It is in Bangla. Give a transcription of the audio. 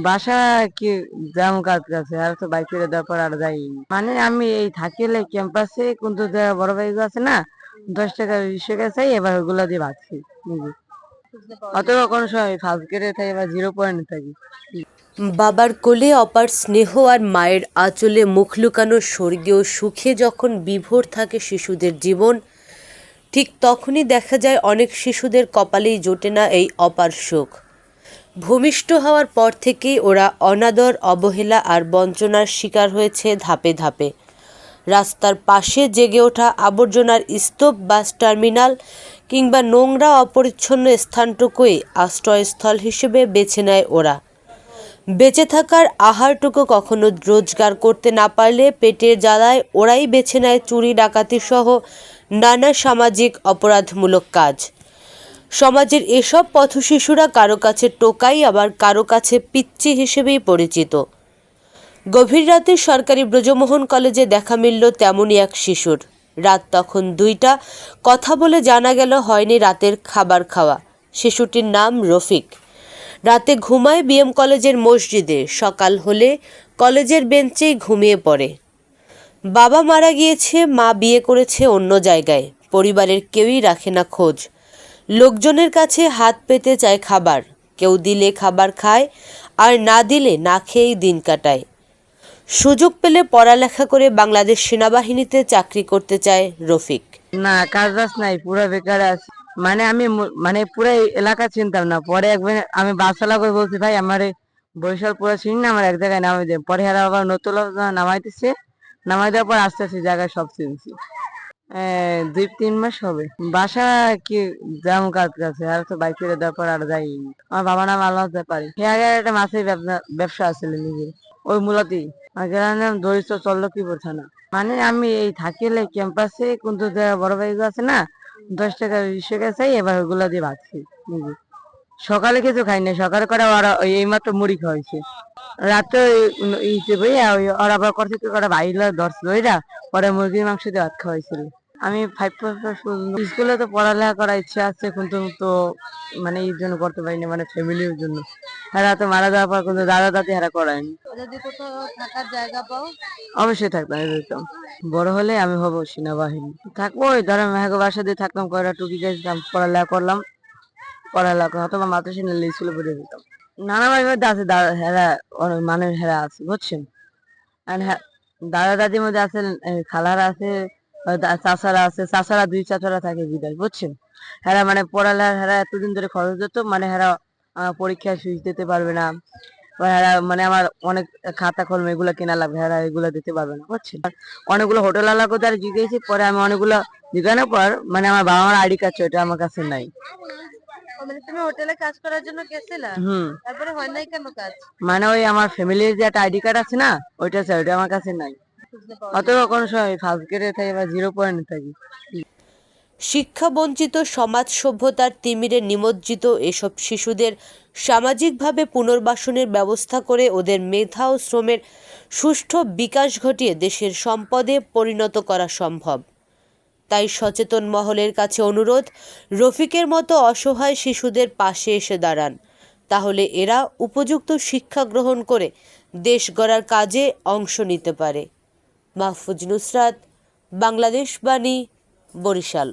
বাসা কি যাম কাজ কাছে আর তো বাইক করে দেওয়ার পর আর যাই মানে আমি এই থাকিলে ক্যাম্পাসে কিন্তু যে বড় বাইক আছে না 10 টাকা 20 টাকা চাই এবার ওগুলা দিয়ে ভাগছি নিজে অথবা কোনো সময় ফার্স্ট গ্রেডে থাকি বা 0 পয়েন্ট থাকি। বাবার কোলে অপার স্নেহ আর মায়ের আঁচলে মুখ লুকানো স্বর্গীয় সুখে যখন বিভোর থাকে শিশুদের জীবন, ঠিক তখনই দেখা যায় অনেক শিশুদের কপালেই জোটে না এই অপার সুখ। ভূমিষ্ঠ হওয়ার পর থেকেই ওরা অনাদর, অবহেলা আর বঞ্চনার শিকার হয়েছে ধাপে ধাপে। রাস্তার পাশে জেগে ওঠা আবর্জনার স্তূপ, বাস টার্মিনাল কিংবা নোংরা অপরিচ্ছন্ন স্থানটুকুই আশ্রয়স্থল হিসেবে বেছে নেয় ওরা। বেঁচে থাকার আহারটুকু কখনো রোজগার করতে না পারলে পেটের জ্বালায় ওরাই বেছে নেয় চুরি, ডাকাতি সহ নানা সামাজিক অপরাধমূলক কাজ। সমাজের এসব পথশিশুরা কারো কাছে টোকাই, আবার কারো কাছে পিচ্চি হিসেবেই পরিচিত। গভীর রাতে সরকারি ব্রজমোহন কলেজে দেখা মিলল তেমনই এক শিশুর। রাত তখন 2টা। কথা বলে জানা গেল হয়নি রাতের খাবার খাওয়া। শিশুটির নাম রফিক। রাতে ঘুমায় বিএম কলেজের মসজিদে, সকাল হলে কলেজের বেঞ্চেই ঘুমিয়ে পড়ে। বাবা মারা গিয়েছে, মা বিয়ে করেছে অন্য জায়গায়। পরিবারের কেউই রাখে না খোঁজ। লোকজনের কাছে হাত পেতে চায় খাবার। কেউ দিলে খাবার খায়, আর না দিলে না খেয়েই দিন কাটায়। সুযোগ পেলে পড়ালেখা করে বাংলাদেশ সেনাবাহিনীতে চাকরি করতে চায় রফিক। না কাজ বাজ নাই, পুরো বেকার আছি। মানে আমি মানে পুরো এলাকা চিনতাম না, পরে একবার আমি বাসওয়ালা করে বলছি ভাই আমার বরিশাল পুরো চিনি না, আমার এক জায়গায় নামাই দেয়। পরে এরা আবার নতুন লোক নামাইতেছে, নামাই দেওয়ার পর আস্তে আস্তে জায়গায় সব চিনছি। 2-3 মাস হবে। বাসা কি যাম কাজ কাছে আর তো বাইক করে দেওয়ার পর আর যাই। আমার বাবা নাম আল্লাহ পারি আগে একটা মাছের ব্যবসা আছিল নিজের, ওই মূলতেই আমার গ্রামের নাম দরিদ্র চল্লকিপুর থানা। মানে আমি এই থাকিলে ক্যাম্পাসে কিন্তু যে বড় বাইক আছে না 10 টাকা 20 টাকা চাই এবার ওগুলা দিয়ে ভাগছি নিজে। সকালে কিছু খাই না, সকালে করে ওরা এই মাত্র মুড়ি খাওয়াইছে, রাত্রে ইতে বইয়া ওরা আবার করছে কি করে ভাইলা ধরছিল ওইটা, পরে মুরগির মাংস দিয়ে ভাত খাওয়াইছিল। আমি 5 বছর স্কুলে তো পড়ালেখা করার ইচ্ছা আছে কিন্তু তো মানে এই জন্য করতে পারিনি, মানে ফ্যামিলির জন্য। হেরা তো মারা যাওয়ার পর কিন্তু দাদা দাদি হেরা করায়নি। যদি কোথাও থাকার জায়গা পাও অবশ্যই থাকতাম, যেতাম। বড় হলে আমি হব সেনাবাহিনী, থাকবো ওই ধরো মেহাগো বাসা দিয়ে থাকতাম, কয়টা টুকি গেছিলাম, পড়ালেখা করলাম, পড়ালেখা হয়তো বা মাদ্রাসা নিলে স্কুলে পড়ে যেতাম। নানা ভাই মধ্যে আছে হেরা, মানে হেরা আছে বুঝছেন। আর দাদা দাদির মধ্যে আছেন খালারা আছে, চাচারা আছে, চাচারা 2 চাচারা থাকে বিদায় বুঝছেন। হেরা মানে পড়ালেখা হেরা এতদিন ধরে খরচ দিত, মানে হেরা পরীক্ষায় ফিস দিতে পারবে না, বা হেরা মানে আমার অনেক খাতা কলম এগুলা কেনা লাগবে, হেরা এগুলা দিতে পারবে না বুঝছেন। অনেকগুলো হোটেল আলাদা দ্বারা জিজ্ঞেসি, পরে আমি অনেকগুলো জিজ্ঞানোর পর মানে আমার বাবা মার আইডি কার্ড ওটা আমার কাছে নাই। মানে তুমি হোটেলে কাজ করার জন্য গেছিলা, তারপরে হয় নাই কেন কাজ? মানে ওই আমার ফ্যামিলির যে একটা আইডি কার্ড আছে না, ওইটা চাই, ওইটা আমার কাছে নাই। অথবা কোনো সময় ফার্স্ট গ্রেডে থাকি বা 0 পয়েন্ট থাকি। শিক্ষা বঞ্চিত সমাজ সভ্যতার তিমিরে নিমজ্জিত এসব শিশুদের সামাজিকভাবে পুনর্বাসনের ব্যবস্থা করে ওদের মেধা ও শ্রমের সুষ্ঠু বিকাশ ঘটিয়ে দেশের সম্পদে পরিণত করা সম্ভব। তাই সচেতন মহলের কাছে অনুরোধ, রফিকের মতো অসহায় শিশুদের পাশে এসে দাঁড়ান। তাহলে এরা উপযুক্ত শিক্ষা গ্রহণ করে দেশ গড়ার কাজে অংশ নিতে পারে। মাহফুজ নুসরাত, বাংলাদেশ বাণী, বরিশাল।